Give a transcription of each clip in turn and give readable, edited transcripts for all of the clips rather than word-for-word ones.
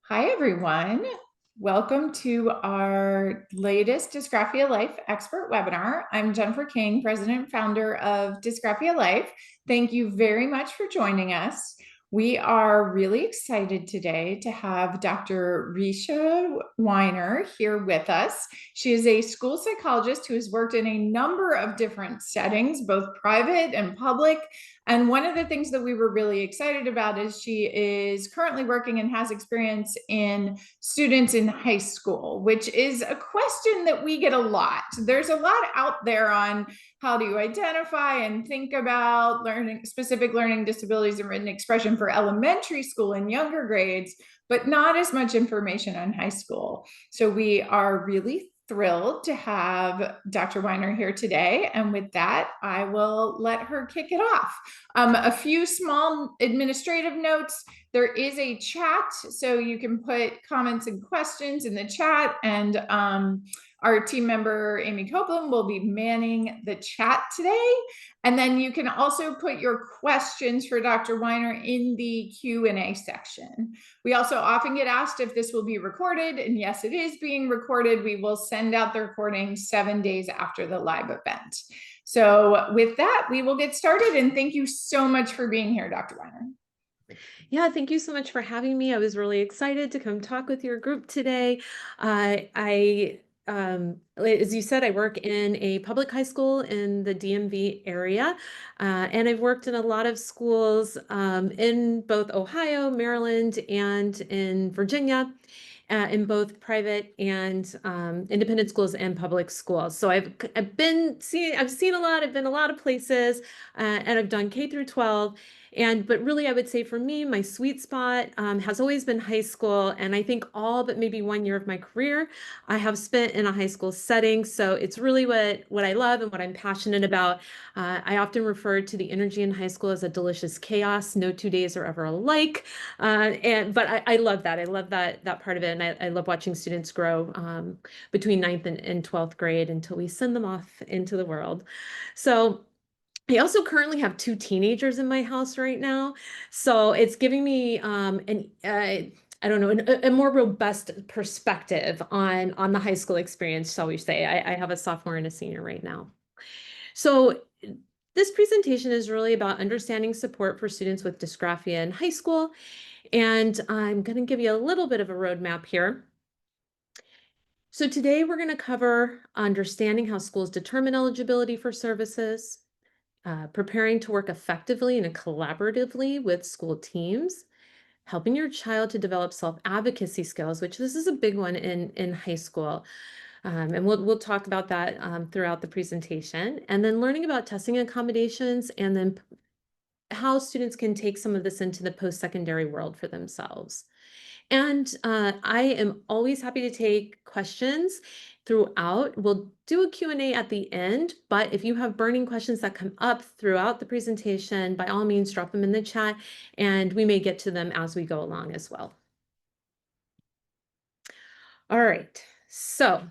Hi, everyone. Welcome to our latest Dysgraphia Life expert webinar. I'm Jennifer King, president and founder of Dysgraphia Life. Thank you very much for joining us. We are really excited today to have Dr. Ricia Weiner here with us. She is a school psychologist who has worked in a number of different settings, both private and public. And one of the things that we were really excited about is she is currently working and has experience in students in high school, which is a question that we get a lot. There's a lot out there on how do you identify and think about specific learning disabilities and written expression for elementary school and younger grades, but not as much information on high school. So we are really thrilled to have Dr. Weiner here today. And with that, I will let her kick it off. A few small administrative notes. There is a chat, so you can put comments and questions in the chat, and our team member, Amy Copeland, will be manning the chat today. And then you can also put your questions for Dr. Weiner in the Q&A section. We also often get asked if this will be recorded, and yes, it is being recorded. We will send out the recording 7 days after the live event. So with that, we will get started, and thank you so much for being here, Dr. Weiner. Yeah, thank you so much for having me. I was really excited to come talk with your group today. As you said, I work in a public high school in the DMV area, and I've worked in a lot of schools in both Ohio, Maryland, and in Virginia. In both private and independent schools and public schools. So I've seen a lot. I've been a lot of places, and I've done K through 12. But really, I would say for me, my sweet spot has always been high school. And I think all but maybe 1 year of my career I have spent in a high school setting. So it's really what I love and what I'm passionate about. I often refer to the energy in high school as a delicious chaos. No 2 days are ever alike. But I love that. I love that part of it. And I love watching students grow between 9th and 12th grade until we send them off into the world. So I also currently have 2 teenagers in my house right now. So it's giving me I don't know, a more robust perspective on the high school experience, shall we say. I have a sophomore and a senior right now. So this presentation is really about understanding support for students with dysgraphia in high school. And I'm going to give you a little bit of a roadmap here. So today we're going to cover understanding how schools determine eligibility for services, preparing to work effectively and collaboratively with school teams, helping your child to develop self-advocacy skills, which this is a big one in high school. And we'll talk about that throughout the presentation. And then learning about testing accommodations, and then how students can take some of this into the post-secondary world for themselves. And I am always happy to take questions throughout. We'll do a Q&A at the end, but if you have burning questions that come up throughout the presentation, by all means, drop them in the chat, and we may get to them as we go along as well. All right, so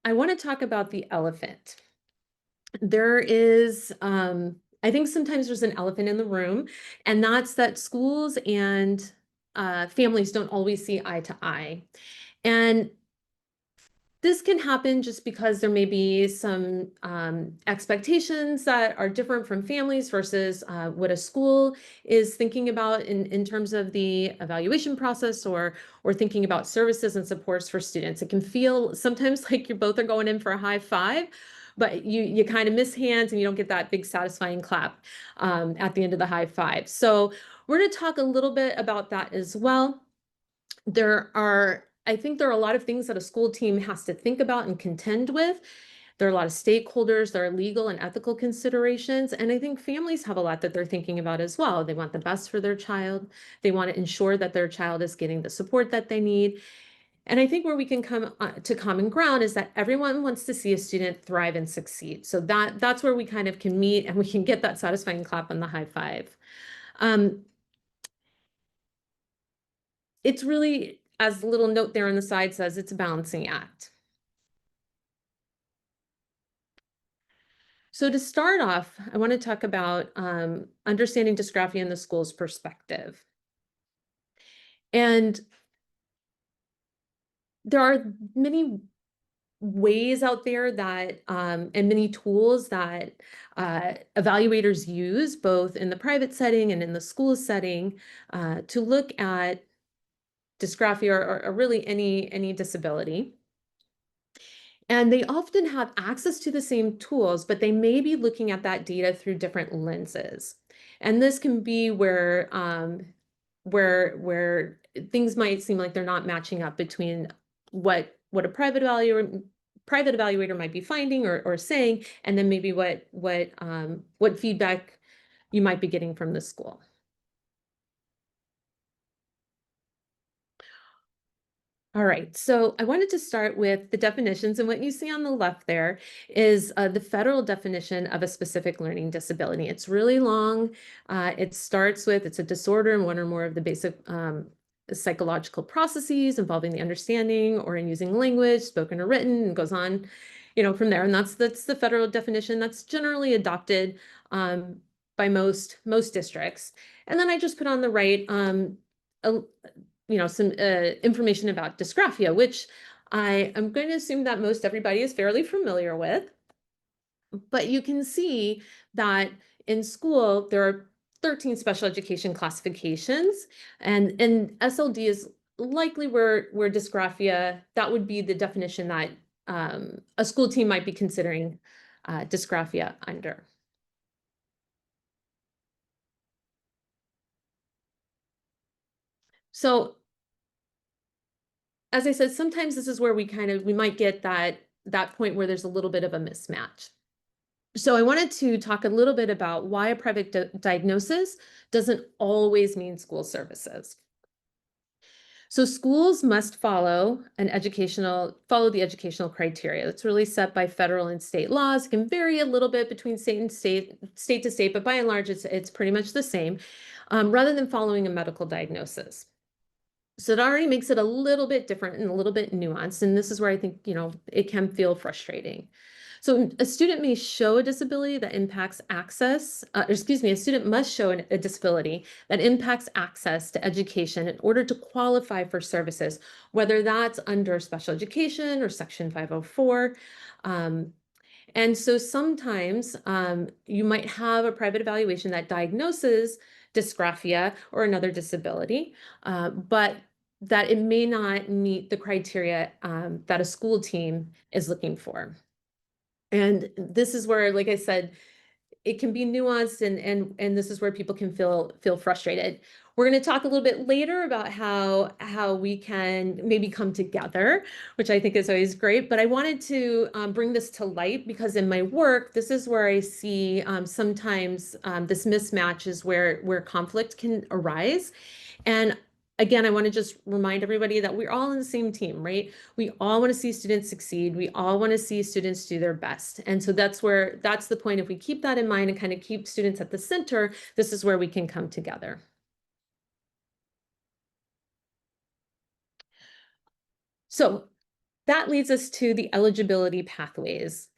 I want to talk about the elephant. There is, I think sometimes there's an elephant in the room, and that's that schools and families don't always see eye to eye. And this can happen just because there may be some expectations that are different from families versus what a school is thinking about in terms of the evaluation process, or thinking about services and supports for students. It can feel sometimes like you both are going in for a high five, but you kind of miss hands and you don't get that big satisfying clap at the end of the high five. So we're going to talk a little bit about that as well. I think there are a lot of things that a school team has to think about and contend with. There are a lot of stakeholders, there are legal and ethical considerations, and I think families have a lot that they're thinking about as well. They want the best for their child. They want to ensure that their child is getting the support that they need. And I think where we can come to common ground is that everyone wants to see a student thrive and succeed. So that's where we kind of can meet, and we can get that satisfying clap on the high five. It's really, as the little note there on the side says, it's a balancing act. So to start off, I want to talk about understanding dysgraphia in the school's perspective. And there are many ways out there that and many tools that evaluators use both in the private setting and in the school setting to look at dysgraphia or really any disability. And they often have access to the same tools, but they may be looking at that data through different lenses. And this can be where things might seem like they're not matching up between what a private evaluator might be finding or saying, and then maybe what feedback you might be getting from the school. All right, so I wanted to start with the definitions, and what you see on the left there is the federal definition of a specific learning disability. It's really long. It starts with it's a disorder in one or more of the basic psychological processes involving the understanding or in using language, spoken or written, and goes on, from there. And that's the federal definition that's generally adopted by most districts. And then I just put on the right a, some information about dysgraphia, which I am going to assume that most everybody is fairly familiar with. But you can see that in school, there are 13 special education classifications, and SLD is likely where dysgraphia, that would be the definition that a school team might be considering dysgraphia under. So as I said, sometimes this is where we might get that point where there's a little bit of a mismatch. So I wanted to talk a little bit about why a private diagnosis doesn't always mean school services. So schools must follow the educational criteria. That's really set by federal and state laws. It can vary a little bit between state to state, but by and large, it's pretty much the same, rather than following a medical diagnosis. So it already makes it a little bit different and a little bit nuanced. And this is where I think, it can feel frustrating. So a student may show a disability that impacts access, a student must show a disability that impacts access to education in order to qualify for services, whether that's under special education or Section 504. And so sometimes you might have a private evaluation that diagnoses dysgraphia or another disability, but that it may not meet the criteria that a school team is looking for. And this is where, like I said, it can be nuanced, and this is where people can feel frustrated. We're going to talk a little bit later about how we can maybe come together, which I think is always great. But I wanted to bring this to light because in my work, this is where I see sometimes this mismatch is where conflict can arise. And again, I want to just remind everybody that we're all on the same team, right? We all want to see students succeed. We all want to see students do their best. And so that's the point. If we keep that in mind and kind of keep students at the center, this is where we can come together. So that leads us to the eligibility pathways.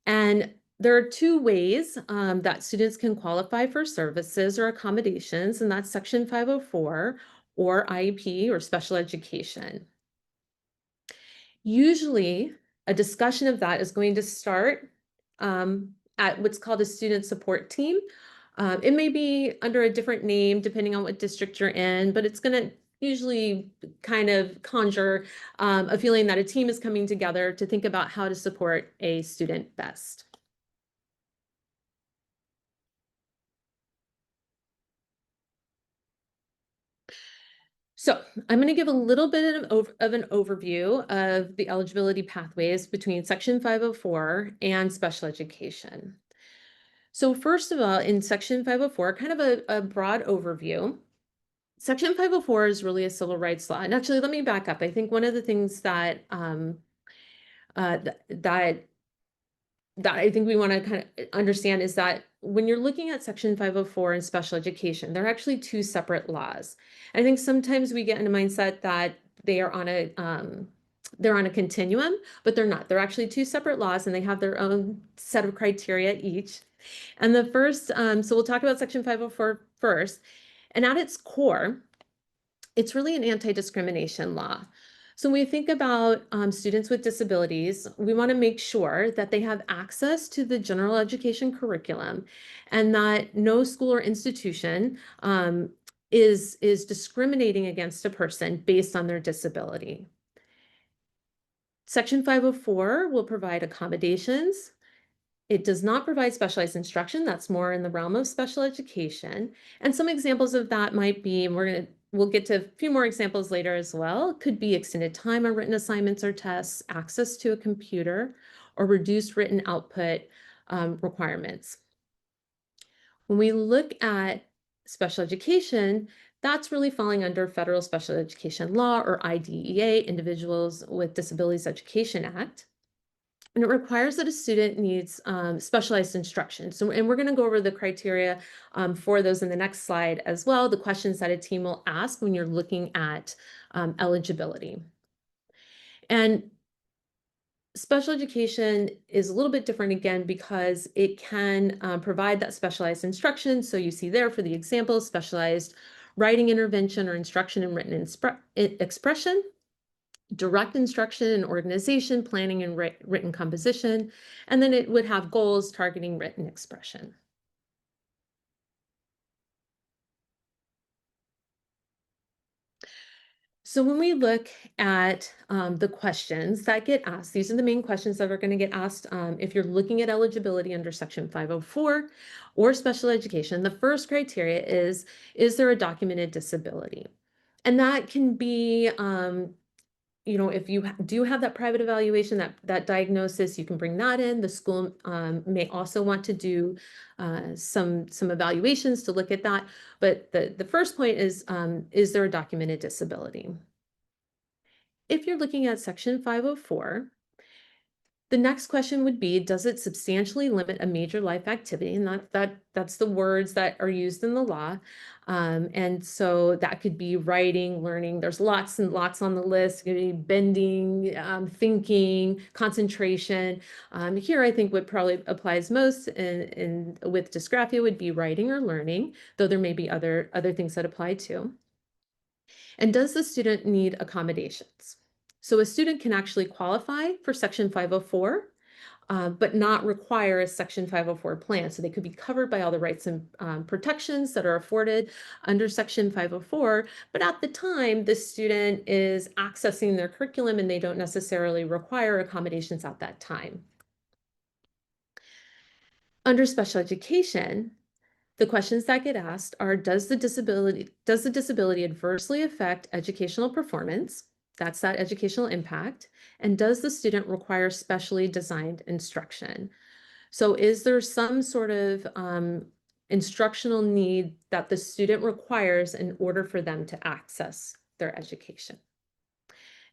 And there are two ways that students can qualify for services or accommodations, and that's Section 504 or IEP or special education. Usually, a discussion of that is going to start at what's called a student support team. It may be under a different name depending on what district you're in, but it's going to usually kind of conjure a feeling that a team is coming together to think about how to support a student best. So I'm going to give a little bit of an overview of the eligibility pathways between Section 504 and special education. So first of all, in Section 504, kind of a broad overview. Section 504 is really a civil rights law. And actually, let me back up. I think one of the things that that I think we want to kind of understand is that when you're looking at Section 504 and special education, they're actually two separate laws. I think sometimes we get in a mindset that they are on a continuum, but they're not. They're actually two separate laws, and they have their own set of criteria each. And the first, so we'll talk about Section 504 first. And at its core, It's really an anti-discrimination law. So when we think about students with disabilities, we want to make sure that they have access to the general education curriculum and that no school or institution is discriminating against a person based on their disability. Section 504 will provide accommodations. It does not provide specialized instruction. That's more in the realm of special education. And some examples of that might be, and we'll get to a few more examples later as well. It could be extended time on written assignments or tests, access to a computer, or reduced written output requirements. When we look at special education, that's really falling under federal special education law, or IDEA, Individuals with Disabilities Education Act. And it requires that a student needs specialized instruction. So, and we're going to go over the criteria for those in the next slide as well, the questions that a team will ask when you're looking at eligibility. And special education is a little bit different again because it can provide that specialized instruction. So you see there for the example, specialized writing intervention or instruction in written expression, direct instruction and organization, planning and written composition, and then it would have goals targeting written expression. So when we look at the questions that get asked, these are the main questions that are going to get asked if you're looking at eligibility under Section 504 or special education. The first criteria is there a documented disability? And that can be if you do have that private evaluation, that diagnosis, you can bring that in. The school may also want to do some evaluations to look at that. But the first point is there a documented disability? If you're looking at Section 504, the next question would be, does it substantially limit a major life activity? And that's the words that are used in the law. And so that could be writing, learning. There's lots and lots on the list. It could be bending, thinking, concentration. Here, I think what probably applies most with dysgraphia would be writing or learning, though there may be other things that apply too. And does the student need accommodations? So a student can actually qualify for Section 504, but not require a Section 504 plan. So they could be covered by all the rights and protections that are afforded under Section 504, but at the time, the student is accessing their curriculum and they don't necessarily require accommodations at that time. Under special education, the questions that get asked are, does the disability adversely affect educational performance? That's that educational impact. And does the student require specially designed instruction? So is there some sort of instructional need that the student requires in order for them to access their education?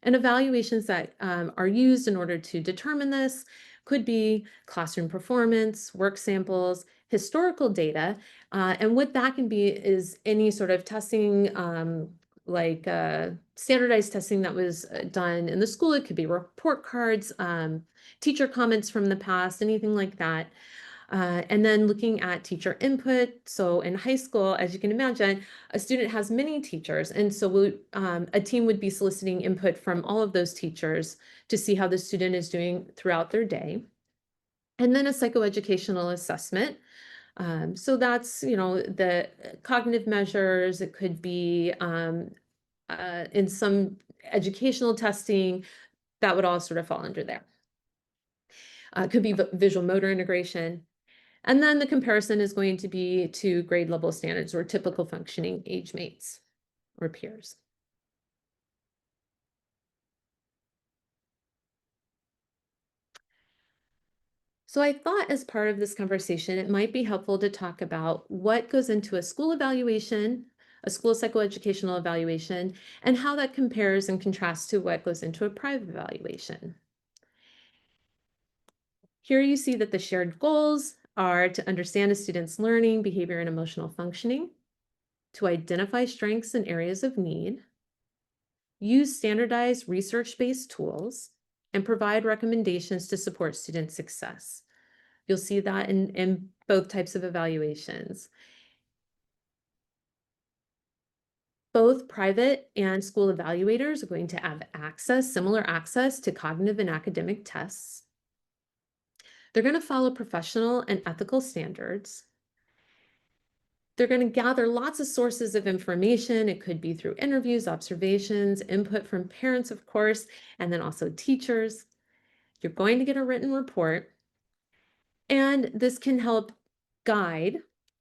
And evaluations that are used in order to determine this could be classroom performance, work samples, historical data. And what that can be is any sort of testing, like standardized testing that was done in the school. It could be report cards, teacher comments from the past, anything like that. And then looking at teacher input. So in high school, as you can imagine, a student has many teachers. And so a team would be soliciting input from all of those teachers to see how the student is doing throughout their day. And then a psychoeducational assessment. So that's, the cognitive measures. It could be in some educational testing that would all sort of fall under there. It could be visual motor integration. And then the comparison is going to be to grade level standards or typical functioning age mates or peers. So I thought as part of this conversation, it might be helpful to talk about what goes into a school evaluation, a school psychoeducational evaluation, and how that compares and contrasts to what goes into a private evaluation. Here you see that the shared goals are to understand a student's learning, behavior, and emotional functioning, to identify strengths and areas of need, use standardized research-based tools, and provide recommendations to support student success. You'll see that in both types of evaluations. Both private and school evaluators are going to have similar access to cognitive and academic tests. They're going to follow professional and ethical standards. They're going to gather lots of sources of information. It could be through interviews, observations, input from parents, of course, and then also teachers. You're going to get a written report, and this can help guide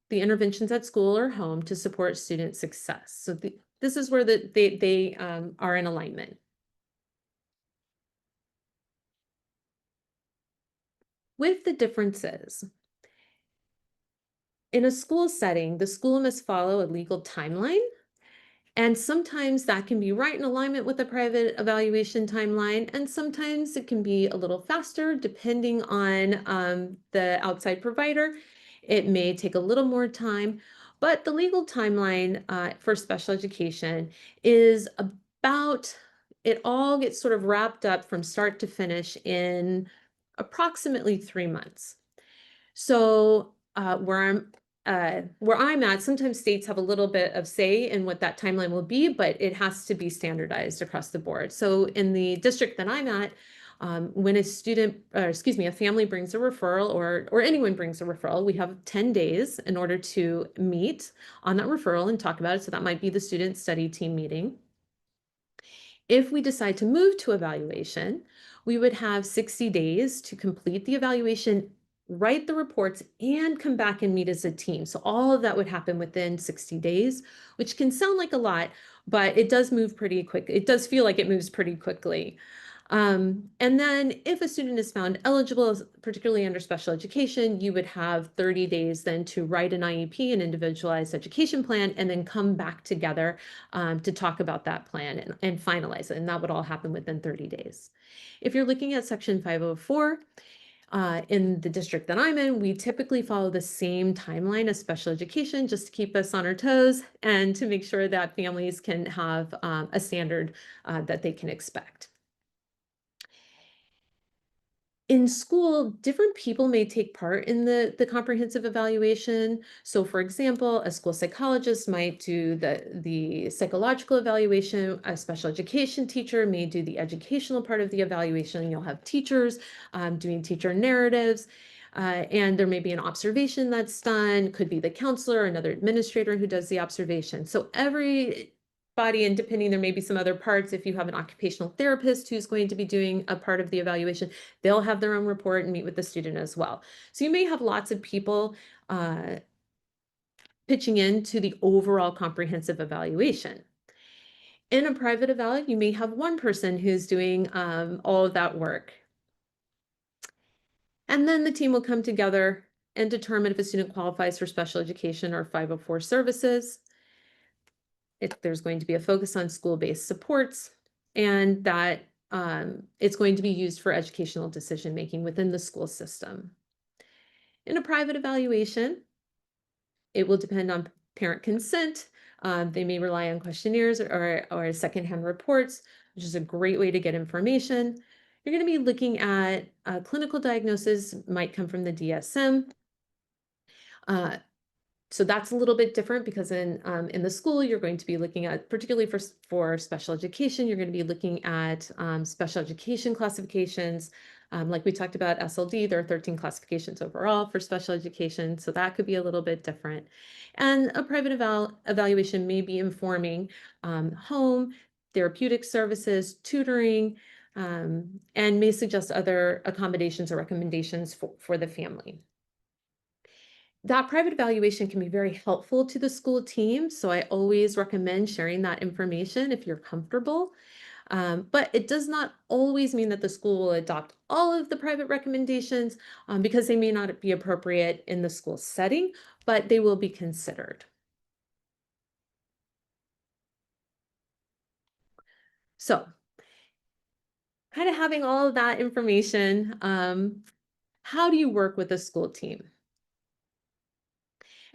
the interventions at school or home to support student success. So this is where they are in alignment. With the differences, in a school setting, the school must follow a legal timeline. And sometimes that can be right in alignment with the private evaluation timeline, and sometimes it can be a little faster depending on the outside provider. It may take a little more time, but the legal timeline for special education is about, it all gets sort of wrapped up from start to finish in approximately 3 months. So where I'm at, sometimes states have a little bit of say in what that timeline will be, but it has to be standardized across the board. So in the district that I'm at, when a a family brings a referral, or anyone brings a referral, we have 10 days in order to meet on that referral and talk about it. So that might be the student study team meeting. If we decide to move to evaluation, we would have 60 days to complete the evaluation, write the reports, and come back and meet as a team. So all of that would happen within 60 days, which can sound like a lot, but it does move pretty quick. It does feel like it moves pretty quickly. And then if a student is found eligible, particularly under special education, you would have 30 days then to write an IEP, an individualized education plan, and then come back together to talk about that plan and finalize it. And that would all happen within 30 days. If you're looking at Section 504, in the district that I'm in, we typically follow the same timeline as special education just to keep us on our toes and to make sure that families can have a standard that they can expect. In school, different people may take part in the comprehensive evaluation. So for example, a school psychologist might do the psychological evaluation, a special education teacher may do the educational part of the evaluation. You'll have teachers doing teacher narratives, and there may be an observation that's done, could be the counselor, another administrator who does the observation. So everybody, and depending, there may be some other parts. If you have an occupational therapist who's going to be doing a part of the evaluation, they'll have their own report and meet with the student as well. So you may have lots of people pitching into the overall comprehensive evaluation. In a private eval, you may have one person who's doing all of that work. And then the team will come together and determine if a student qualifies for special education or 504 services. There's going to be a focus on school-based supports, and that it's going to be used for educational decision-making within the school system. In a private evaluation, it will depend on parent consent. They may rely on questionnaires or secondhand reports, which is a great way to get information. You're going to be looking at clinical diagnosis, might come from the DSM. So that's a little bit different because in the school, you're going to be looking at, particularly for special education, you're going to be looking at special education classifications. Like we talked about SLD, there are 13 classifications overall for special education, so that could be a little bit different. And a private evaluation may be informing home, therapeutic services, tutoring, and may suggest other accommodations or recommendations for the family. That private evaluation can be very helpful to the school team, so I always recommend sharing that information if you're comfortable. But it does not always mean that the school will adopt all of the private recommendations because they may not be appropriate in the school setting, but they will be considered. So, kind of having all of that information, how do you work with a school team?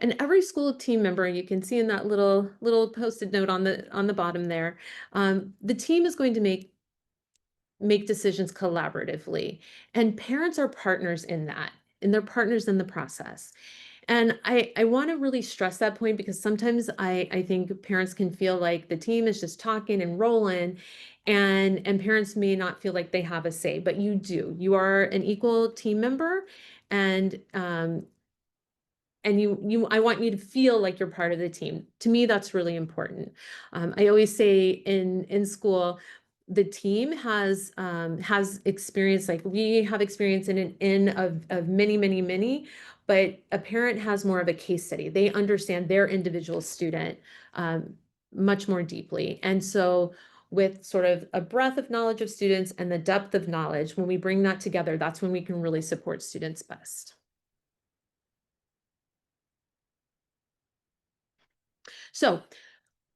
And every school team member, you can see in that little post-it note on the bottom there, the team is going to make decisions collaboratively, and parents are partners in that, and they're partners in the process. And I want to really stress that point because sometimes I think parents can feel like the team is just talking and rolling, and parents may not feel like they have a say, but you do. You are an equal team member, and you I want you to feel like you're part of the team. To me, that's really important. I always say in school, the team has experience, like we have experience in an in of many, but a parent has more of a case study. They understand their individual student um, much more deeply. And so with sort of a breadth of knowledge of students and the depth of knowledge, when we bring that together, that's when we can really support students best. So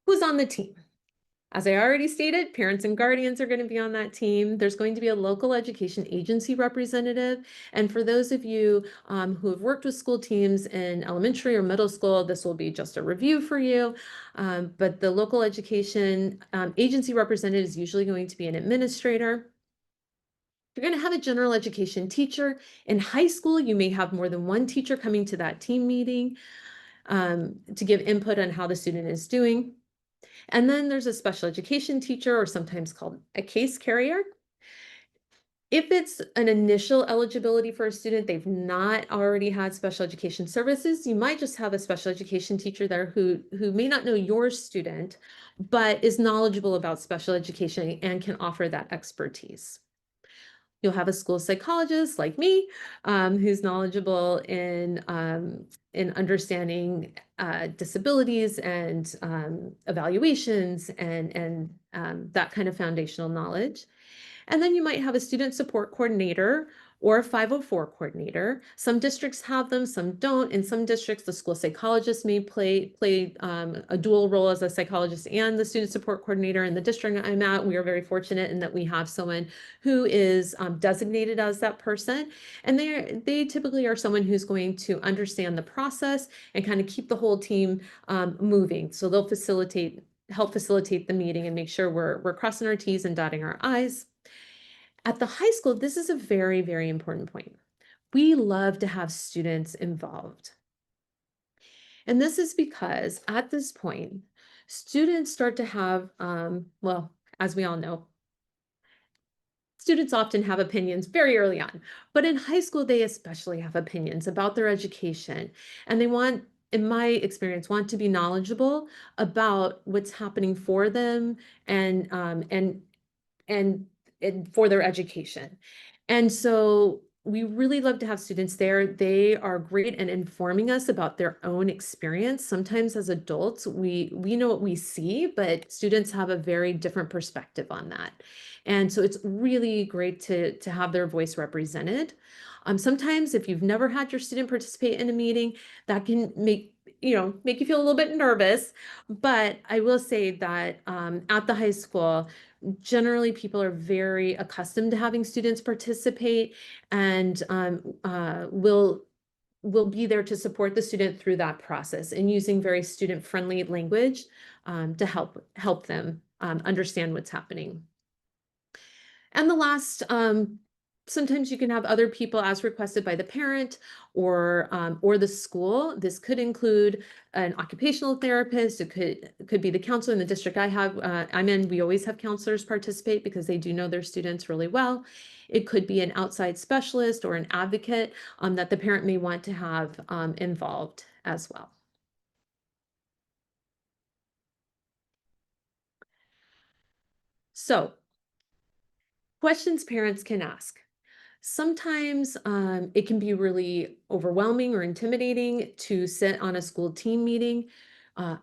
who's on the team? As I already stated, parents and guardians are going to be on that team. There's going to be a local education agency representative. And for those of you who have worked with school teams in elementary or middle school, this will be just a review for you. But the local education agency representative is usually going to be an administrator. You're going to have a general education teacher. In high school, you may have more than one teacher coming to that team meeting to give input on how the student is doing. And then there's a special education teacher, or sometimes called a case carrier. If it's an initial eligibility for a student, they've not already had special education services, you might just have a special education teacher there who may not know your student, but is knowledgeable about special education and can offer that expertise. You'll have a school psychologist like me, who's knowledgeable in understanding disabilities and evaluations and that kind of foundational knowledge. And then you might have a student support coordinator or a 504 coordinator. Some districts have them, some don't. In some districts, the school psychologist may play a dual role as a psychologist and the student support coordinator. In the district I'm at, we are very fortunate in that we have someone who is designated as that person. And they typically are someone who's going to understand the process and kind of keep the whole team moving. So they'll help facilitate the meeting and make sure we're crossing our T's and dotting our I's. At the high school, this is a very, very important point. We love to have students involved. And this is because at this point, students start to have, well, as we all know, students often have opinions very early on, but in high school, they especially have opinions about their education. And they want, in my experience, want to be knowledgeable about what's happening for them and and for their education. And so we really love to have students there. They are great in informing us about their own experience. Sometimes as adults, we know what we see, but students have a very different perspective on that. And so it's really great to have their voice represented. Sometimes if you've never had your student participate in a meeting, that can make you feel a little bit nervous. But I will say that at the high school, generally people are very accustomed to having students participate and will be there to support the student through that process and using very student-friendly language to help them understand what's happening. And the last, sometimes you can have other people as requested by the parent or the school. This could include an occupational therapist. It could be the counselor in the district I'm in. We always have counselors participate because they do know their students really well. It could be an outside specialist or an advocate that the parent may want to have involved as well. So, questions parents can ask. Sometimes it can be really overwhelming or intimidating to sit on a school team meeting.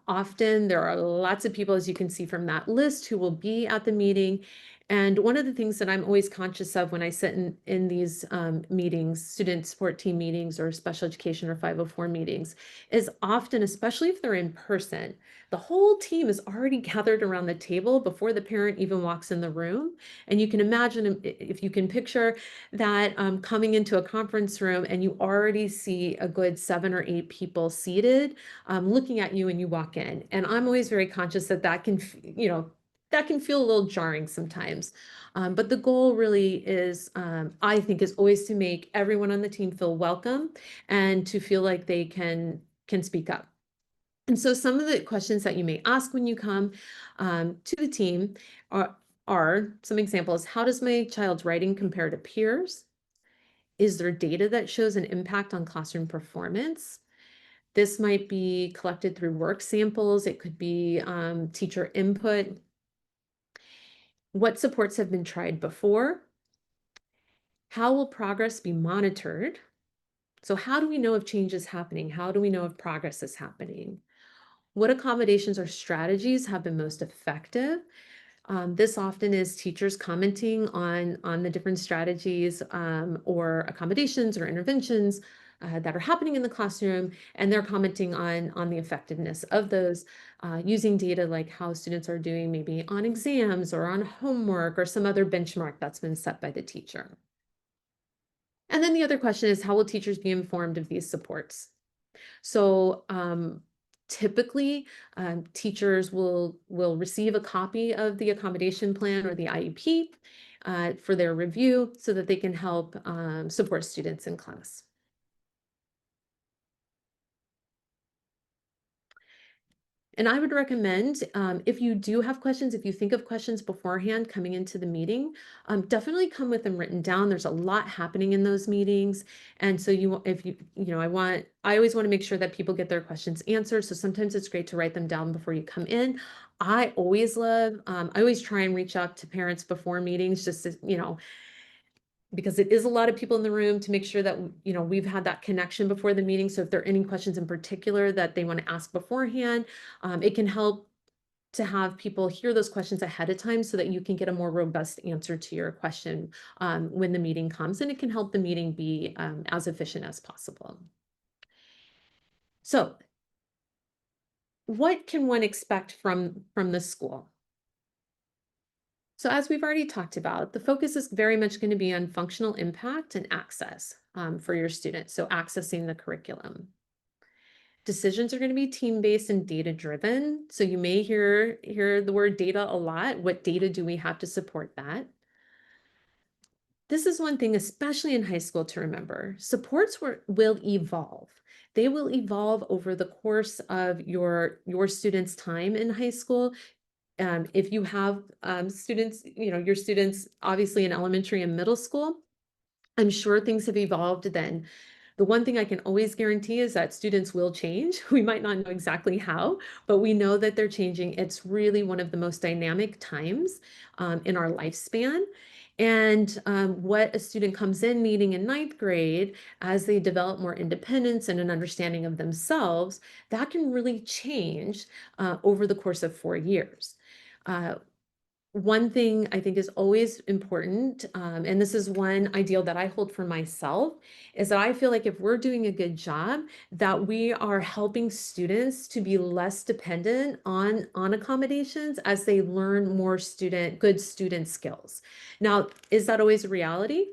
Often there are lots of people, as you can see from that list, who will be at the meeting. And one of the things that I'm always conscious of when I sit in these meetings, student support team meetings or special education or 504 meetings, is often, especially if they're in person, the whole team is already gathered around the table before the parent even walks in the room. And you can imagine, if you can picture that coming into a conference room and you already see a good 7 or 8 people seated looking at you when you walk in. And I'm always very conscious that that can, that can feel a little jarring sometimes. But the goal really is, I think, is always to make everyone on the team feel welcome and to feel like they can speak up. And so some of the questions that you may ask when you come to the team are some examples. How does my child's writing compare to peers? Is there data that shows an impact on classroom performance? This might be collected through work samples. It could be teacher input. What supports have been tried before? How will progress be monitored? So how do we know if change is happening? How do we know if progress is happening? What accommodations or strategies have been most effective? This often is teachers commenting on the different strategies or accommodations or interventions that are happening in the classroom, and they're commenting on the effectiveness of those using data like how students are doing maybe on exams or on homework or some other benchmark that's been set by the teacher. And then the other question is, how will teachers be informed of these supports? So typically, teachers will receive a copy of the accommodation plan or the IEP for their review so that they can help support students in class. And I would recommend, if you do have questions, if you think of questions beforehand coming into the meeting, definitely come with them written down. There's a lot happening in those meetings. And so if I always want to make sure that people get their questions answered. So sometimes it's great to write them down before you come in. I always try and reach out to parents before meetings, just to, because it is a lot of people in the room, to make sure that we've had that connection before the meeting. So if there are any questions in particular that they want to ask beforehand, it can help to have people hear those questions ahead of time so that you can get a more robust answer to your question when the meeting comes, and it can help the meeting be as efficient as possible. So what can one expect from the school? So as we've already talked about, the focus is very much going to be on functional impact and access for your students. So accessing the curriculum. Decisions are going to be team-based and data-driven. So you may hear the word data a lot. What data do we have to support that? This is one thing, especially in high school, to remember. Supports will evolve. They will evolve over the course of your students' time in high school. If you have students, your students obviously in elementary and middle school, I'm sure things have evolved then. The one thing I can always guarantee is that students will change. We might not know exactly how, but we know that they're changing. It's really one of the most dynamic times in our lifespan. And what a student comes in needing in ninth grade, as they develop more independence and an understanding of themselves, that can really change over the course of 4 years. Uh, One thing I think is always important, and this is one ideal that I hold for myself, is that I feel like if we're doing a good job, that we are helping students to be less dependent on accommodations as they learn more good student skills. Now, is that always a reality?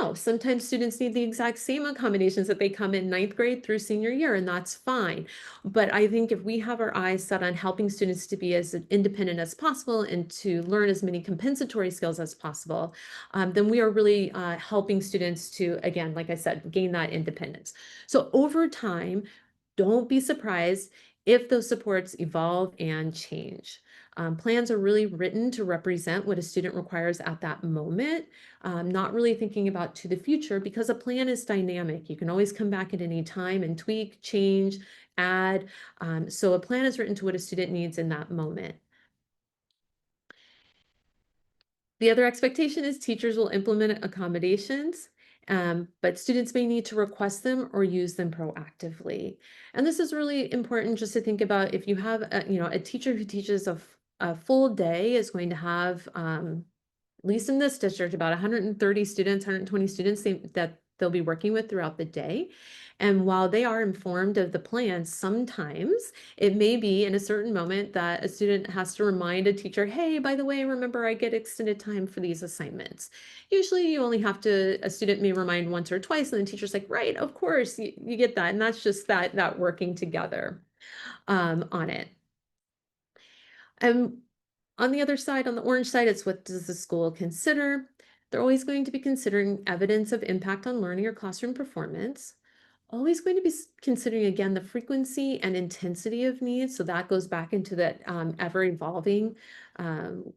No, sometimes students need the exact same accommodations that they come in ninth grade through senior year, and that's fine. But I think if we have our eyes set on helping students to be as independent as possible and to learn as many compensatory skills as possible, then we are really helping students to, again, like I said, gain that independence. So over time, don't be surprised if those supports evolve and change. Plans are really written to represent what a student requires at that moment, not really thinking about to the future, because a plan is dynamic. You can always come back at any time and tweak, change, add. So a plan is written to what a student needs in that moment. The other expectation is teachers will implement accommodations, but students may need to request them or use them proactively. And this is really important just to think about. If you have a teacher who teaches a full day is going to have at least in this district, about 130 students, 120 students that they'll be working with throughout the day. And while they are informed of the plan, sometimes it may be in a certain moment that a student has to remind a teacher, hey, by the way, remember I get extended time for these assignments. Usually you only have to, a student may remind once or twice, and the teacher's like, right, of course, you get that. And that's just that working together on it. On the other side, on the orange side, it's what does the school consider? They're always going to be considering evidence of impact on learning or classroom performance. Always going to be considering again the frequency and intensity of needs. So that goes back into that ever evolving um,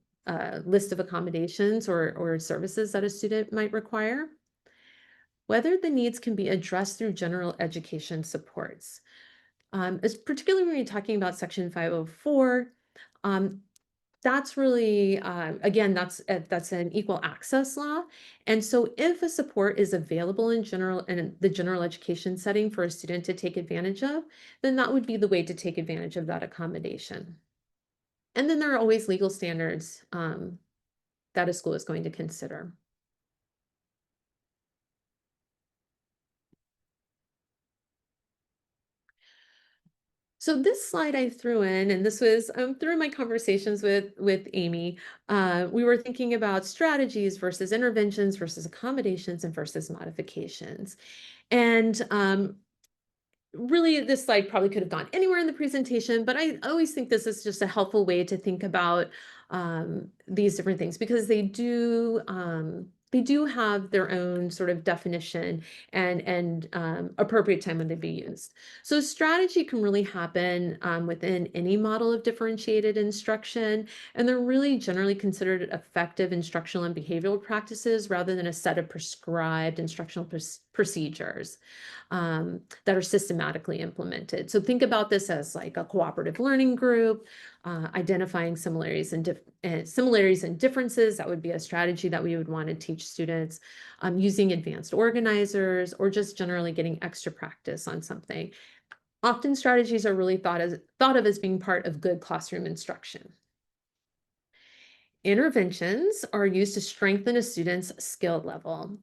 list of accommodations or services that a student might require. Whether the needs can be addressed through general education supports. Particularly when you're talking about Section 504, um, that's really, again, that's an equal access law. And so if a support is available in the general education setting for a student to take advantage of, then that would be the way to take advantage of that accommodation. And then there are always legal standards that a school is going to consider. So this slide I threw in, and this was through my conversations with Amy. We were thinking about strategies versus interventions versus accommodations and versus modifications. And really, this slide probably could have gone anywhere in the presentation, but I always think this is just a helpful way to think about these different things because they do have their own sort of definition and appropriate time when they be used. So strategy can really happen within any model of differentiated instruction, and they're really generally considered effective instructional and behavioral practices rather than a set of prescribed instructional procedures that are systematically implemented. So think about this as like a cooperative learning group, identifying similarities and differences. That would be a strategy that we would want to teach students, using advanced organizers, or just generally getting extra practice on something. Often strategies are really thought of as being part of good classroom instruction. Interventions are used to strengthen a student's skill level.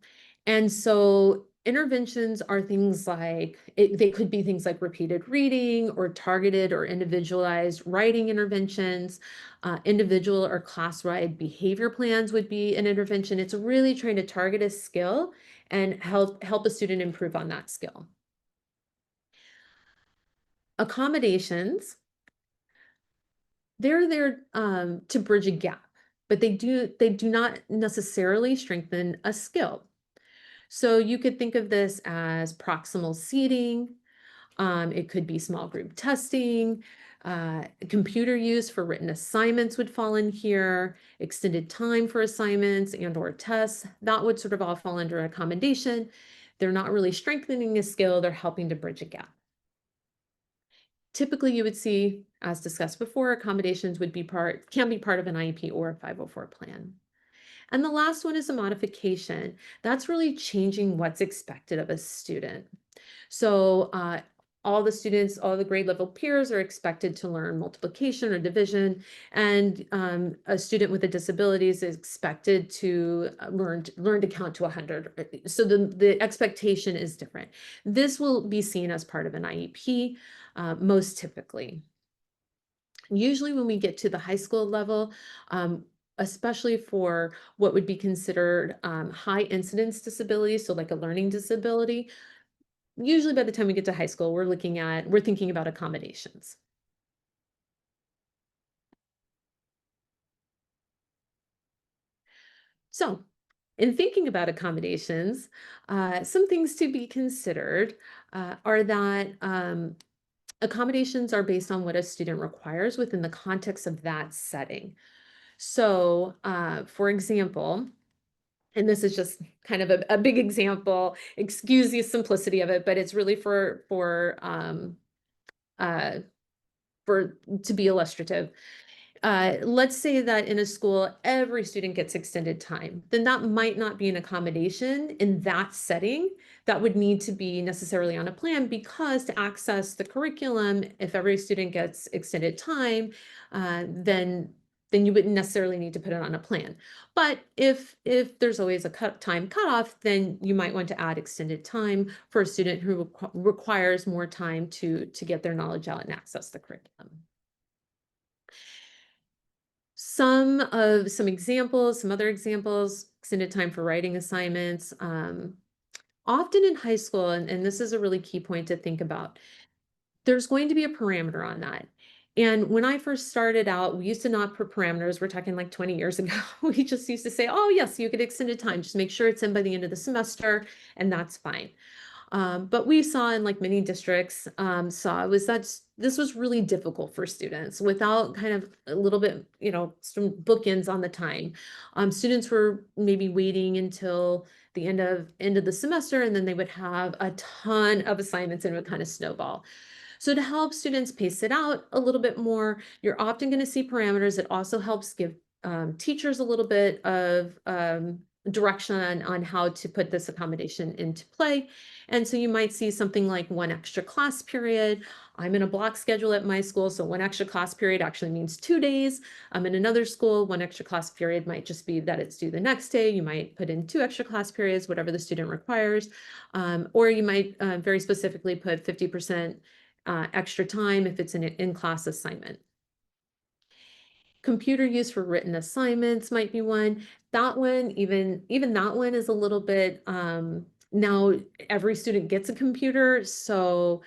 And so interventions are things like, they could be things like repeated reading or targeted or individualized writing interventions. Individual or class-wide behavior plans would be an intervention. It's really trying to target a skill and help a student improve on that skill. Accommodations, they're there to bridge a gap, but they do not necessarily strengthen a skill. So you could think of this as proximal seating. It could be small group testing. Computer use for written assignments would fall in here. Extended time for assignments and/or tests, that would sort of all fall under accommodation. They're not really strengthening a skill, they're helping to bridge a gap. Typically, you would see, as discussed before, accommodations can be part of an IEP or a 504 plan. And the last one is a modification. That's really changing what's expected of a student. So all the students, all the grade level peers are expected to learn multiplication or division, and a student with a disability is expected to learn to count to 100. So the expectation is different. This will be seen as part of an IEP most typically. Usually when we get to the high school level, especially for what would be considered high incidence disability, so like a learning disability, usually by the time we get to high school, we're thinking about accommodations. So in thinking about accommodations, some things to be considered are that accommodations are based on what a student requires within the context of that setting. So, for example, and this is just kind of a big example, excuse the simplicity of it, but it's really uh, for to be illustrative. Let's say that in a school, every student gets extended time, then that might not be an accommodation in that setting that would need to be necessarily on a plan because to access the curriculum, if every student gets extended time, then you wouldn't necessarily need to put it on a plan. But if there's always a time cutoff, then you might want to add extended time for a student who requires more time to get their knowledge out and access the curriculum. Some examples, some other examples, extended time for writing assignments. Often in high school, and this is a really key point to think about, there's going to be a parameter on that. And when I first started out, we used to not put parameters. We're talking like 20 years ago. We just used to say, oh, yes, you get extended time. Just make sure it's in by the end of the semester, and that's fine. But we saw in like many districts, saw was that this was really difficult for students without kind of a little bit, some bookends on the time. Students were maybe waiting until the end of the semester, and then they would have a ton of assignments and it would kind of snowball. So to help students pace it out a little bit more, you're often going to see parameters. It also helps give teachers a little bit of direction on how to put this accommodation into play. And so you might see something like one extra class period. I'm in a block schedule at my school, so one extra class period actually means 2 days. I'm in another school, one extra class period might just be that it's due the next day. You might put in 2 extra class periods, whatever the student requires. Or you might very specifically put 50% extra time if it's an in-class assignment. Computer use for written assignments might be one. That one, even that one is a little bit, now every student gets a computer, so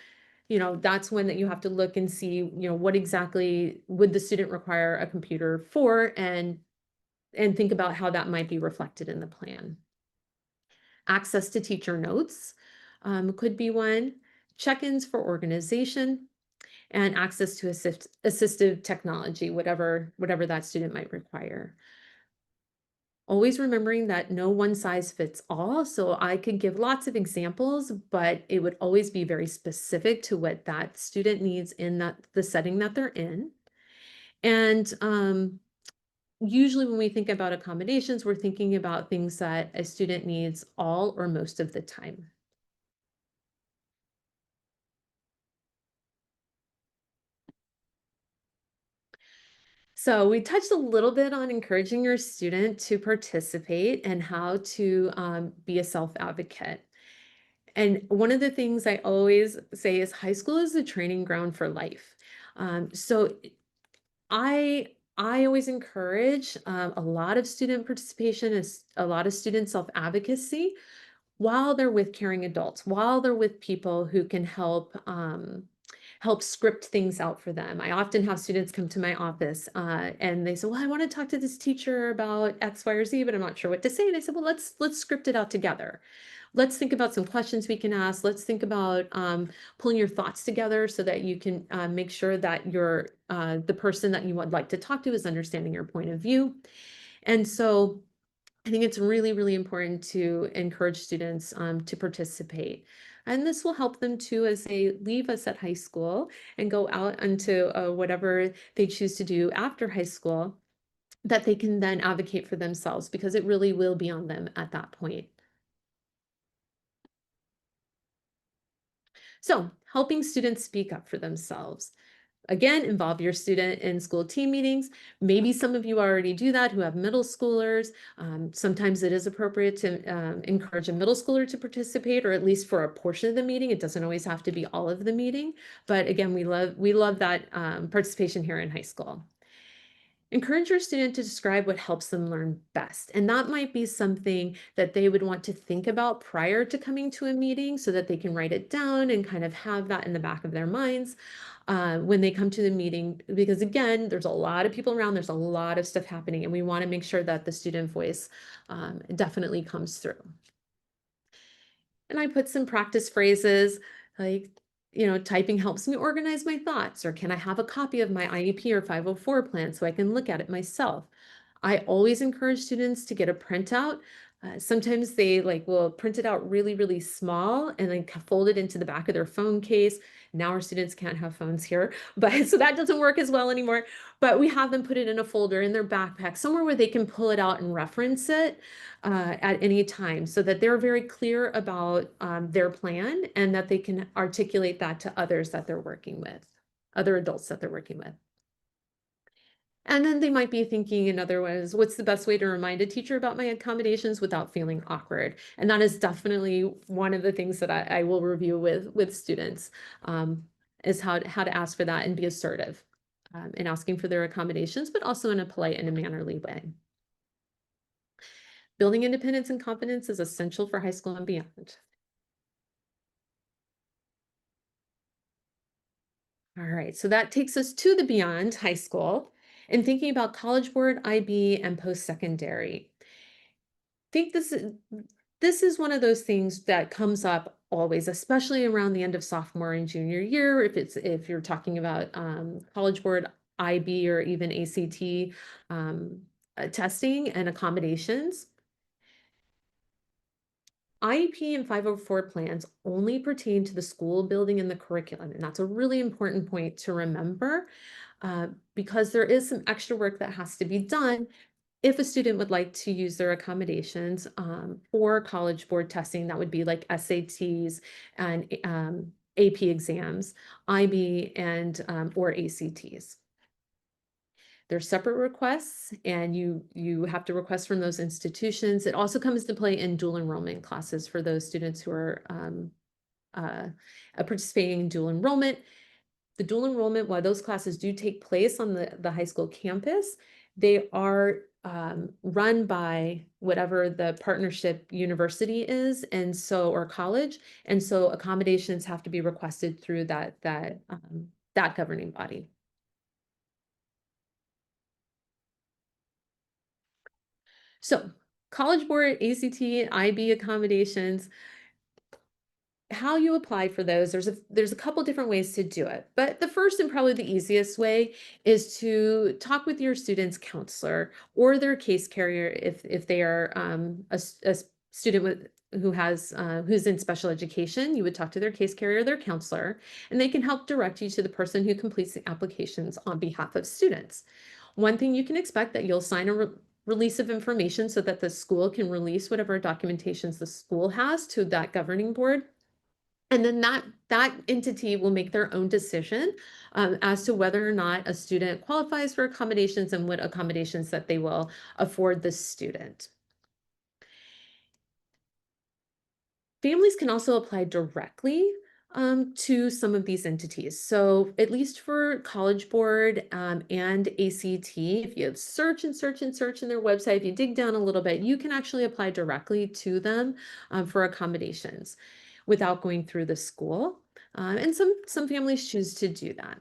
that's when that you have to look and see, what exactly would the student require a computer for, and think about how that might be reflected in the plan. Access to teacher notes could be one. Check-ins for organization, and access to assistive technology, whatever that student might require. Always remembering that no one size fits all. So I could give lots of examples, but it would always be very specific to what that student needs in the setting that they're in. And usually when we think about accommodations, we're thinking about things that a student needs all or most of the time. So we touched a little bit on encouraging your student to participate and how to be a self-advocate. And one of the things I always say is high school is the training ground for life. So I always encourage a lot of student participation, is a lot of student self-advocacy while they're with caring adults, while they're with people who can help script things out for them. I often have students come to my office and they say, "Well, I want to talk to this teacher about X, Y, or Z, but I'm not sure what to say." And I said, "Well, let's script it out together. Let's think about some questions we can ask. Let's think about pulling your thoughts together so that you can make sure that the person that you would like to talk to is understanding your point of view." And so I think it's really, really important to encourage students to participate. And this will help them too as they leave us at high school and go out into whatever they choose to do after high school, that they can then advocate for themselves, because it really will be on them at that point. So helping students speak up for themselves. Again, involve your student in school team meetings. Maybe some of you already do that who have middle schoolers. Sometimes it is appropriate to encourage a middle schooler to participate, or at least for a portion of the meeting. It doesn't always have to be all of the meeting. But again, we love that participation here in high school. Encourage your student to describe what helps them learn best. And that might be something that they would want to think about prior to coming to a meeting so that they can write it down and kind of have that in the back of their minds when they come to the meeting. Because again, there's a lot of people around, there's a lot of stuff happening, and we want to make sure that the student voice definitely comes through. And I put some practice phrases like, typing helps me organize my thoughts, or can I have a copy of my IEP or 504 plan so I can look at it myself? I always encourage students to get a printout. Sometimes they will print it out really, really small and then fold it into the back of their phone case. Now our students can't have phones here, but so that doesn't work as well anymore. But we have them put it in a folder in their backpack, somewhere where they can pull it out and reference it at any time, so that they're very clear about their plan, and that they can articulate that to others that they're working with, other adults that they're working with. And then they might be thinking in other ways, what's the best way to remind a teacher about my accommodations without feeling awkward? And that is definitely one of the things that I will review with students, is how to ask for that and be assertive in asking for their accommodations, but also in a polite and a mannerly way. Building independence and confidence is essential for high school and beyond. All right, so that takes us to the beyond high school and thinking about College Board, IB, and post-secondary. Think this is one of those things that comes up always, especially around the end of sophomore and junior year. If you're talking about College Board, IB, or even ACT testing and accommodations. IEP and 504 plans only pertain to the school building and the curriculum, and that's a really important point to remember because there is some extra work that has to be done if a student would like to use their accommodations for College Board testing. That would be like SATs and AP exams, IB, and or ACTs. They're separate requests, and you have to request from those institutions. It also comes to play in dual enrollment classes for those students who are uh, participating in dual enrollment. The dual enrollment, while those classes do take place on the high school campus, they are run by whatever the partnership university is, and so or college, and so accommodations have to be requested through that governing body. So, College Board, ACT, IB accommodations, how you apply for those, there's a couple different ways to do it. But the first and probably the easiest way is to talk with your student's counselor or their case carrier if they are a student who's in special education. You would talk to their case carrier, their counselor, and they can help direct you to the person who completes the applications on behalf of students. One thing you can expect that you'll sign a release of information so that the school can release whatever documentations the school has to that governing board. And then that entity will make their own decision as to whether or not a student qualifies for accommodations and what accommodations that they will afford the student. Families can also apply directly to some of these entities. So at least for College Board and ACT, if you search and search and search in their website, if you dig down a little bit, you can actually apply directly to them for accommodations without going through the school. And some families choose to do that.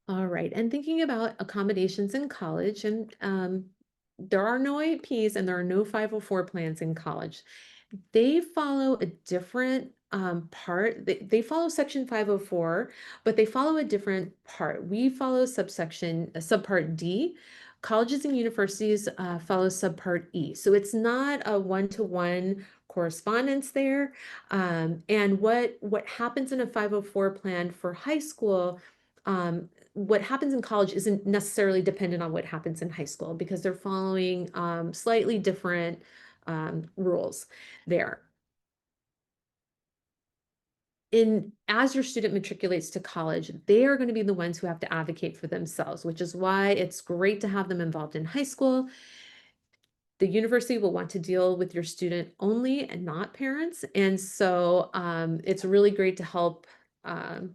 All right, and thinking about accommodations in college, and there are no IEPs and there are no 504 plans in college. They follow a different part. They follow Section 504, but they follow a different part. We follow subpart D. Colleges and universities follow subpart E. So it's not a one-to-one correspondence there. And what happens in a 504 plan for high school, what happens in college isn't necessarily dependent on what happens in high school because they're following slightly different rules there. As your student matriculates to college, they are going to be the ones who have to advocate for themselves, which is why it's great to have them involved in high school. The university will want to deal with your student only and not parents. And so it's really great to help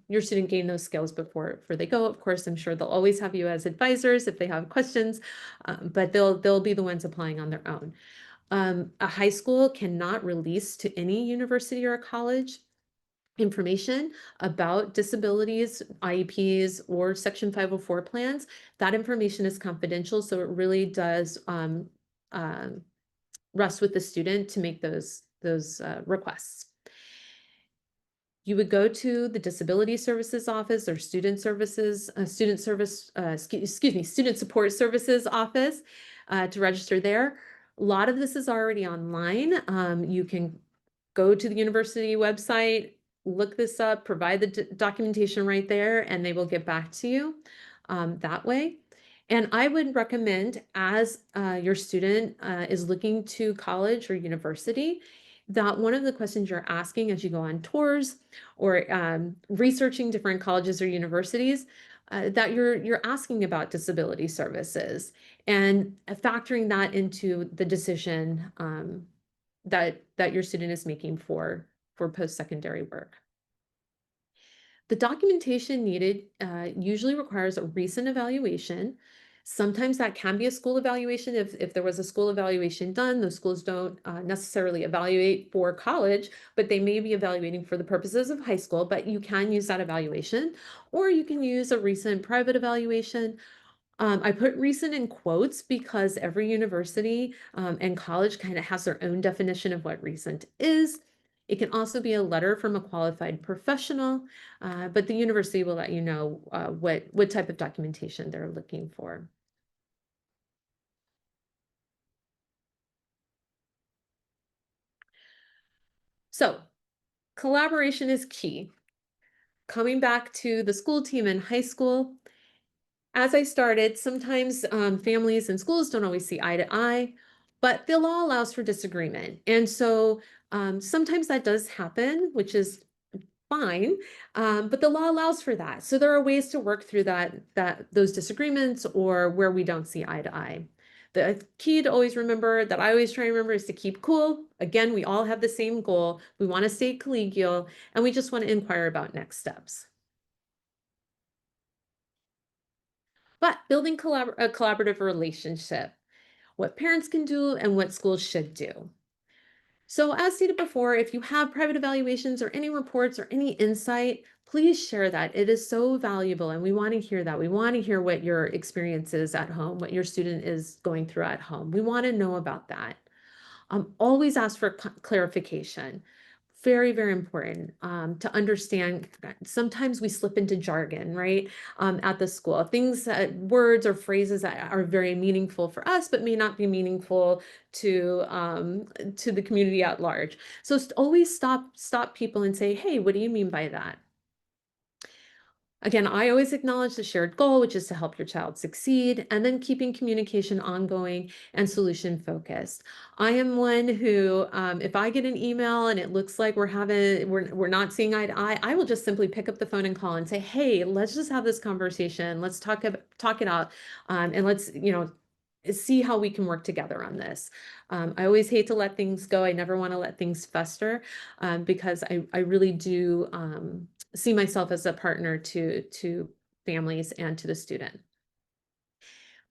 your student gain those skills before they go. Of course, I'm sure they'll always have you as advisors if they have questions, but they'll be the ones applying on their own. A high school cannot release to any university or college information about disabilities, IEPs, or Section 504 plans. That information is confidential, so it really does rest with the student to make those requests. You would go to the Disability Services Office or Student Support Services Office to register there. A lot of this is already online. You can go to the university website, look this up, provide the documentation right there, and they will get back to you that way. And I would recommend, as your student is looking to college or university, that one of the questions you're asking as you go on tours or researching different colleges or universities, that you're asking about disability services and factoring that into the decision that your student is making for post-secondary work. The documentation needed usually requires a recent evaluation. Sometimes that can be a school evaluation. If there was a school evaluation done, those schools don't necessarily evaluate for college, but they may be evaluating for the purposes of high school, but you can use that evaluation, or you can use a recent private evaluation. I put recent in quotes because every university and college kind of has their own definition of what recent is. It can also be a letter from a qualified professional, but the university will let you know what type of documentation they're looking for. So collaboration is key. Coming back to the school team in high school, as I started, sometimes families and schools don't always see eye to eye, but the law allows for disagreement. And so sometimes that does happen, which is fine, but the law allows for that. So there are ways to work through those disagreements or where we don't see eye to eye. The key to always remember that I always try to remember is to keep cool. Again, we all have the same goal. We want to stay collegial, and we just want to inquire about next steps. But building a collaborative relationship, what parents can do and what schools should do. So as stated before, if you have private evaluations or any reports or any insight, please share that. It is so valuable and we want to hear that. We want to hear what your experience is at home, what your student is going through at home. We want to know about that. Always ask for clarification. Very, very important to understand. Sometimes we slip into jargon, right? At the school, things, words or phrases that are very meaningful for us, but may not be meaningful to the community at large. So always stop people and say, "Hey, what do you mean by that?" Again, I always acknowledge the shared goal, which is to help your child succeed, and then keeping communication ongoing and solution focused. I am one who, if I get an email and it looks like we're not seeing eye to eye, I will just simply pick up the phone and call and say, "Hey, let's just have this conversation. Let's talk it out, and let's see how we can work together on this." I always hate to let things go. I never want to let things fester because I really do. See myself as a partner to families and to the student.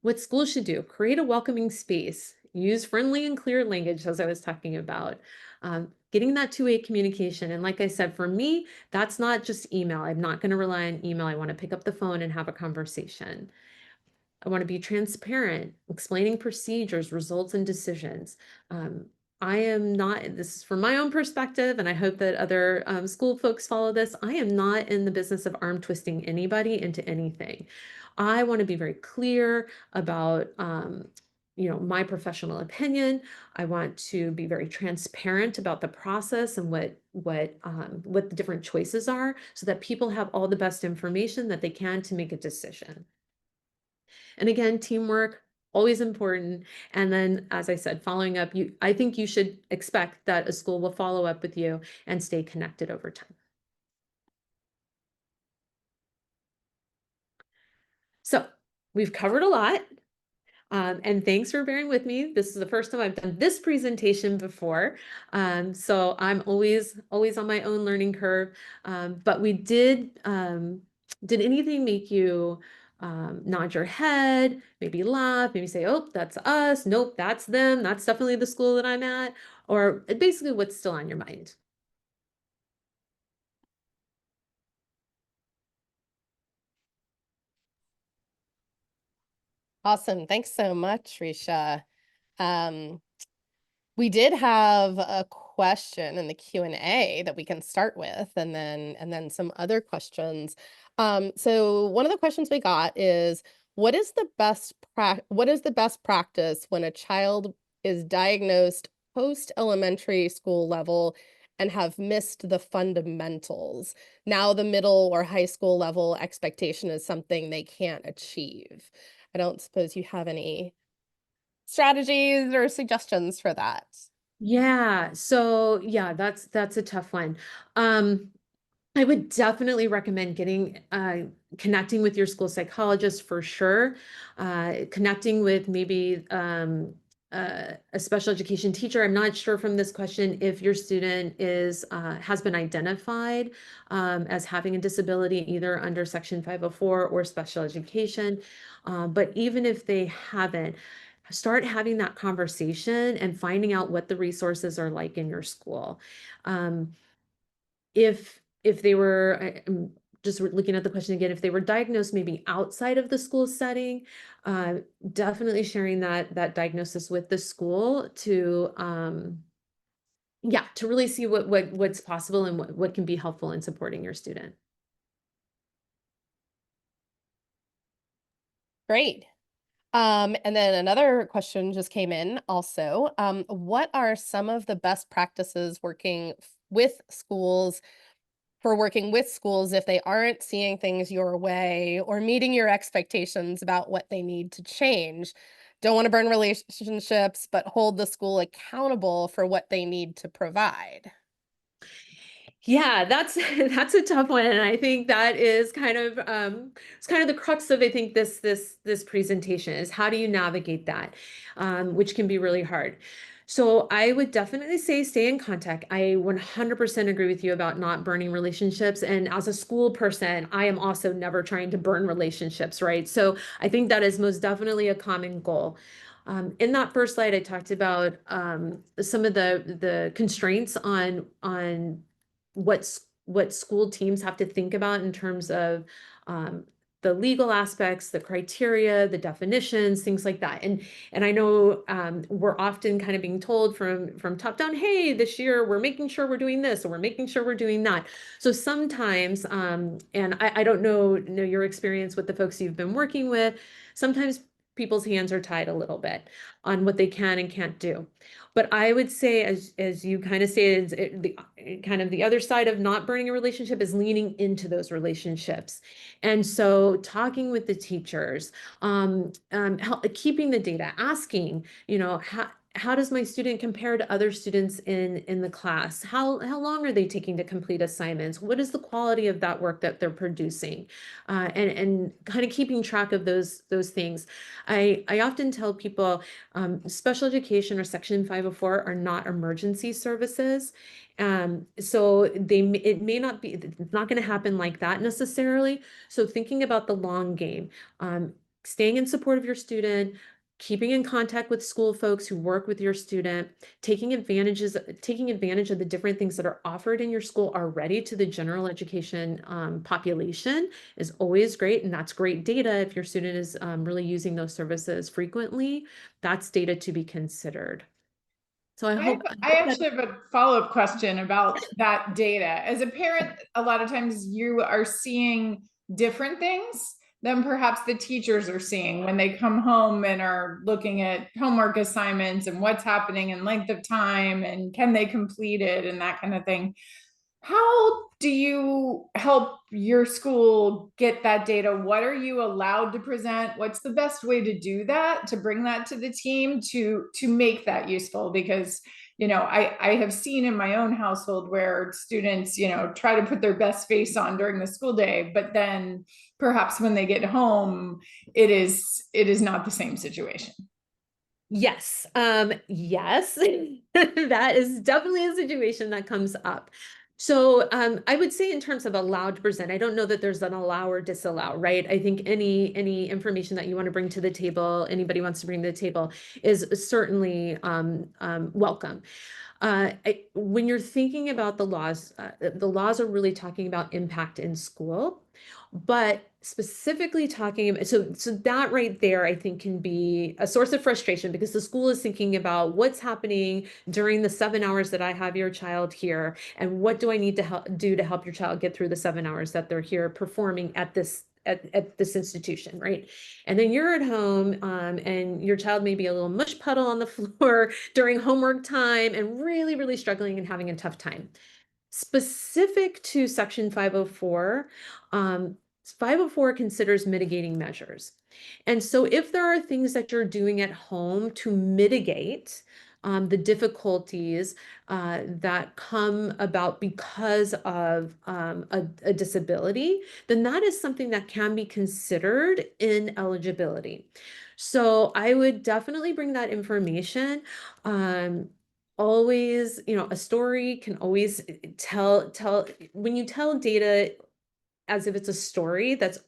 What schools should do, create a welcoming space, use friendly and clear language, as I was talking about, getting that two-way communication. And like I said, for me, that's not just email. I'm not going to rely on email. I want to pick up the phone and have a conversation. I want to be transparent, explaining procedures, results, and decisions. Um, I am not, this is from my own perspective, and I hope that other school folks follow this. I am not in the business of arm twisting anybody into anything. I want to be very clear about, my professional opinion. I want to be very transparent about the process and what the different choices are, so that people have all the best information that they can to make a decision. And again, teamwork, always important. And then, as I said, following up, I think you should expect that a school will follow up with you and stay connected over time. So we've covered a lot. And thanks for bearing with me. This is the first time I've done this presentation before. So I'm always on my own learning curve. But did anything make you nod your head, maybe laugh, maybe say, "Oh, that's us. Nope, that's them. That's definitely the school that I'm at." Or basically what's still on your mind? Awesome. Thanks so much, Ricia. Um, we did have a question in the Q&A that we can start with, and then some other questions. So one of the questions we got is, what is the best practice when a child is diagnosed post-elementary school level and have missed the fundamentals? Now the middle or high school level expectation is something they can't achieve. I don't suppose you have any strategies or suggestions for that. Yeah. So yeah, that's a tough one. Um, I would definitely recommend connecting with your school psychologist for sure. Connecting with maybe a special education teacher, I'm not sure from this question if your student has been identified as having a disability either under Section 504 or special education. But even if they haven't, start having that conversation and finding out what the resources are like in your school. If they were, just looking at the question again, if they were diagnosed maybe outside of the school setting, uh, definitely sharing that diagnosis with the school to yeah, to really see what's possible and what can be helpful in supporting your student. Great. And then another question just came in also. What are some of the best practices with schools working with schools if they aren't seeing things your way or meeting your expectations about what they need to change? Don't want to burn relationships, but hold the school accountable for what they need to provide. Yeah, that's that's a tough one, and I think that is kind of it's kind of the crux of, I think, this presentation is how do you navigate that, which can be really hard. So I would definitely say stay in contact. I 100% agree with you about not burning relationships, and as a school person, I am also never trying to burn relationships, right? So I think that is most definitely a common goal. In that first slide, I talked about some of the constraints on what school teams have to think about in terms of um, the legal aspects, the criteria, the definitions, things like that. And I know we're often kind of being told from top down, hey, this year we're making sure we're doing this, or we're making sure we're doing that. So sometimes, and I don't know your experience with the folks you've been working with, sometimes people's hands are tied a little bit on what they can and can't do. But I would say, as you kind of stated, kind of the other side of not burning a relationship is leaning into those relationships. And so talking with the teachers, keeping the data, asking, how does my student compare to other students in the class? How long are they taking to complete assignments? What is the quality of that work that they're producing? And kind of keeping track of those things. I often tell people special education or Section 504 are not emergency services. So it may not be, it's not going to happen like that necessarily. So thinking about the long game, staying in support of your student, keeping in contact with school folks who work with your student, taking advantage of the different things that are offered in your school already to the general education population is always great. And that's great data if your student is really using those services frequently. That's data to be considered. So I actually have a follow-up question about that data. As a parent, a lot of times you are seeing different things than perhaps the teachers are seeing when they come home and are looking at homework assignments and what's happening and length of time and can they complete it and that kind of thing. How do you help your school get that data? What are you allowed to present? What's the best way to do that, to bring that to the team to make that useful? Because, I have seen in my own household where students, try to put their best face on during the school day, but then perhaps when they get home, it is not the same situation. Yes. Yes, that is definitely a situation that comes up. So I would say in terms of allowed to present, I don't know that there's an allow or disallow, right? I think any information that you want to bring to the table, anybody wants to bring to the table is certainly welcome. When you're thinking about the laws are really talking about impact in school, but specifically talking about, so that right there, I think can be a source of frustration because the school is thinking about what's happening during the 7 hours that I have your child here, and what do I need to do to help your child get through the 7 hours that they're here performing at this institution, right? And then you're at home, and your child may be a little mush puddle on the floor during homework time and really, really struggling and having a tough time. Specific to Section 504, 504 considers mitigating measures. And so if there are things that you're doing at home to mitigate the difficulties that come about because of a disability, then that is something that can be considered in eligibility. So I would definitely bring that information. Always, a story can always tell when you tell data as if it's a story, that's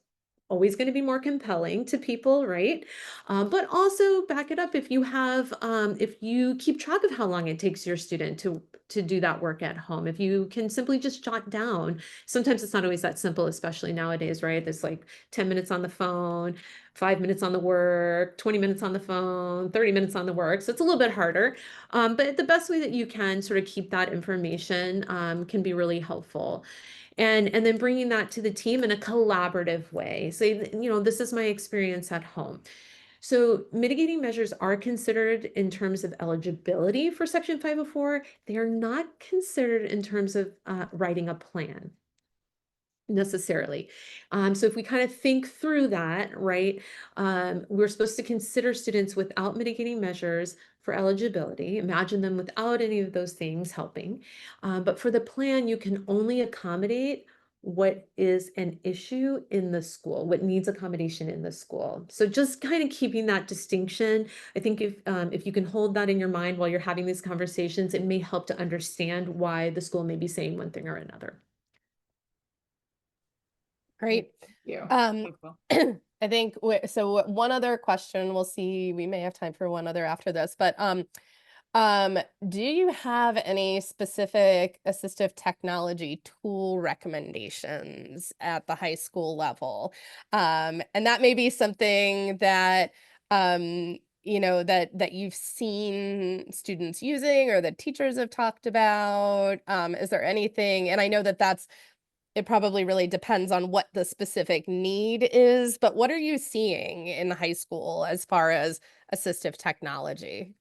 always going to be more compelling to people, right? But also back it up if you keep track of how long it takes your student to do that work at home. If you can simply just jot down, sometimes it's not always that simple, especially nowadays, right? There's like 10 minutes on the phone, 5 minutes on the work, 20 minutes on the phone, 30 minutes on the work. So it's a little bit harder. But the best way that you can sort of keep that information can be really helpful. And then bringing that to the team in a collaborative way. So, this is my experience at home. So mitigating measures are considered in terms of eligibility for Section 504. They are not considered in terms of writing a plan necessarily. So if we kind of think through that, right, we're supposed to consider students without mitigating measures for eligibility. Imagine them without any of those things helping. But for the plan, you can only accommodate what is an issue in the school, what needs accommodation in the school. So just kind of keeping that distinction. I think if you can hold that in your mind while you're having these conversations, it may help to understand why the school may be saying one thing or another. Great. Thank you. I think so. One other question, we'll see. We may have time for one other after this, but do you have any specific assistive technology tool recommendations at the high school level? And that may be something that that you've seen students using or that teachers have talked about. Is there anything? And I know that it probably really depends on what the specific need is, but what are you seeing in high school as far as assistive technology?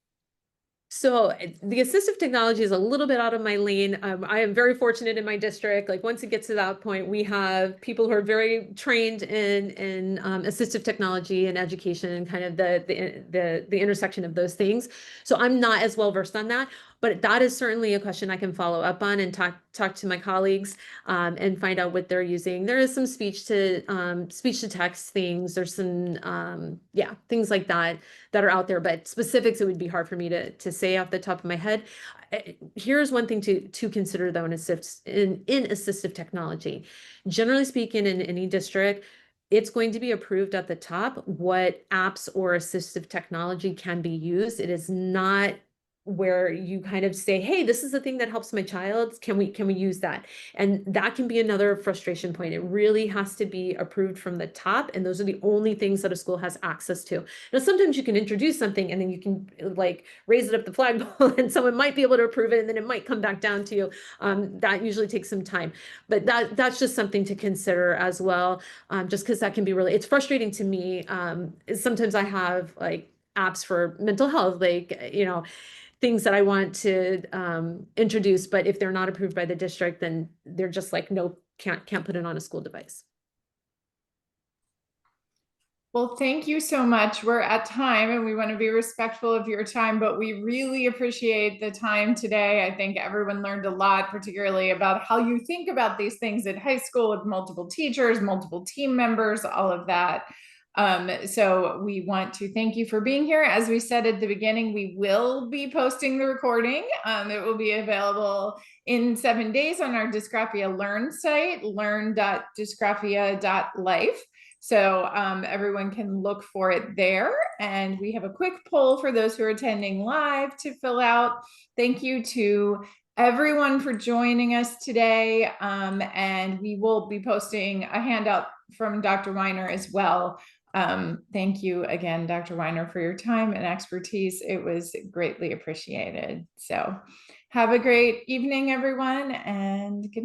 So the assistive technology is a little bit out of my lane. I am very fortunate in my district. Like once it gets to that point, we have people who are very trained in assistive technology and education and kind of the intersection of those things. So I'm not as well versed on that, but that is certainly a question I can follow up on and talk to my colleagues and find out what they're using. There is some speech to text things. There's some things like that are out there, but specifics, it would be hard for me to say off the top of my head. Here's one thing to consider though in assistive technology. Generally speaking, in any district, it's going to be approved at the top what apps or assistive technology can be used. It is not where you kind of say, hey, this is the thing that helps my child. Can we use that? And that can be another frustration point. It really has to be approved from the top. And those are the only things that a school has access to. Now, sometimes you can introduce something and then you can like raise it up the flagpole and someone might be able to approve it and then it might come back down to you. That usually takes some time, but that's just something to consider as well. Just because that can be it's frustrating to me. Sometimes I have like apps for mental health, like, things that I want to introduce, but if they're not approved by the district, then they're just like, nope, can't put it on a school device. Well, thank you so much. We're at time and we want to be respectful of your time, but we really appreciate the time today. I think everyone learned a lot, particularly about how you think about these things at high school with multiple teachers, multiple team members, all of that. So we want to thank you for being here. As we said at the beginning, we will be posting the recording. It will be available in 7 days on our Dysgraphia Learn site, learn.dysgraphia.life. So everyone can look for it there. And we have a quick poll for those who are attending live to fill out. Thank you to everyone for joining us today. And we will be posting a handout from Dr. Weiner as well. Thank you again, Dr. Weiner, for your time and expertise. It was greatly appreciated. So have a great evening, everyone, and good night.